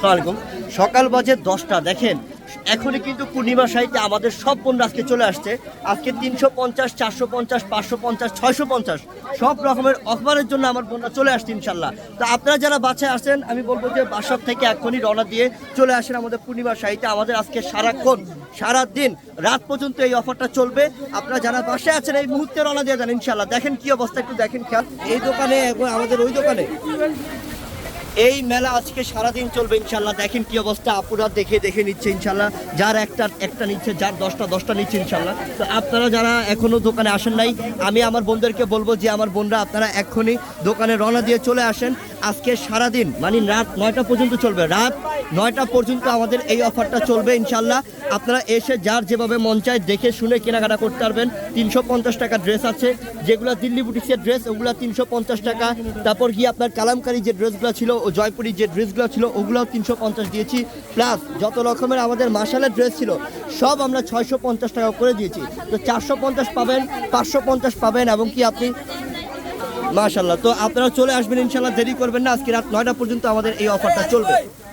আসসালামু আলাইকুম। সকাল বাজে 10টা। দেখেন এখনই কিন্তু পূর্ণিমা শাড়িতে আমাদের সব পণ্য আজকে চলে আসছে। আজকে 350, 450, 550, 650 সব রকমের অফারের জন্য আমার পণ্য চলে আসছে ইনশাল্লাহ। তো আপনারা যারা বাসায় আসেন আমি বলবো যে বাসা থেকে এখনই রওনা দিয়ে চলে আসেন আমাদের পূর্ণিমা শাড়িতে। আমাদের আজকে সারাক্ষণ সারাদিন রাত পর্যন্ত এই অফারটা চলবে। আপনারা যারা বাসায় আছেন এই মুহূর্তে রওনা দিয়ে যান ইনশাল্লাহ। দেখেন কি অবস্থা, একটু দেখেন খেয়াল। এই দোকানে এবং আমাদের ওই দোকানে এই মেলা আজকে সারাদিন চলবে ইনশাল্লাহ। দেখেন কি অবস্থা, আপুরা দেখে নিচ্ছে ইনশাল্লাহ। যার একটা নিচ্ছে, যার 10টা নিচ্ছে ইনশাল্লাহ। তো আপনারা যারা এখনো দোকানে আসেন নাই, আমি আমার বোনদেরকে বলবো যে আমার বোনরা আপনারা এক্ষুনি দোকানে রওনা দিয়ে চলে আসেন। আজকে সারাদিন মানে রাত 9টা পর্যন্ত চলবে। রাত 9টা পর্যন্ত আমাদের এই অফারটা চলবে ইনশাল্লাহ। আপনারা এসে যার যেভাবে মন চায় দেখে শুনে কেনাকাটা করতে পারবেন। 350 টাকা ড্রেস আছে, যেগুলো দিল্লি বুটিক্সের ড্রেস ওগুলো 350 টাকা। তারপর গিয়ে আপনার কালামকারী যে ড্রেসগুলো ছিল ও জয়পুরি যে ড্রেসগুলো ছিল ওগুলোও 350 দিয়েছি। প্লাস যত রকমের আমাদের মাসালের ড্রেস ছিল সব আমরা 650 টাকা করে দিয়েছি। তো 450 পাবেন, 550 পাবেন এবং কি আপনি মাশাআল্লাহ। তো আপনারা চলে আসবেন ইনশাল্লাহ, দেরি করবেন না। আজকে রাত 9টা পর্যন্ত আমাদের এই অফারটা চলবে।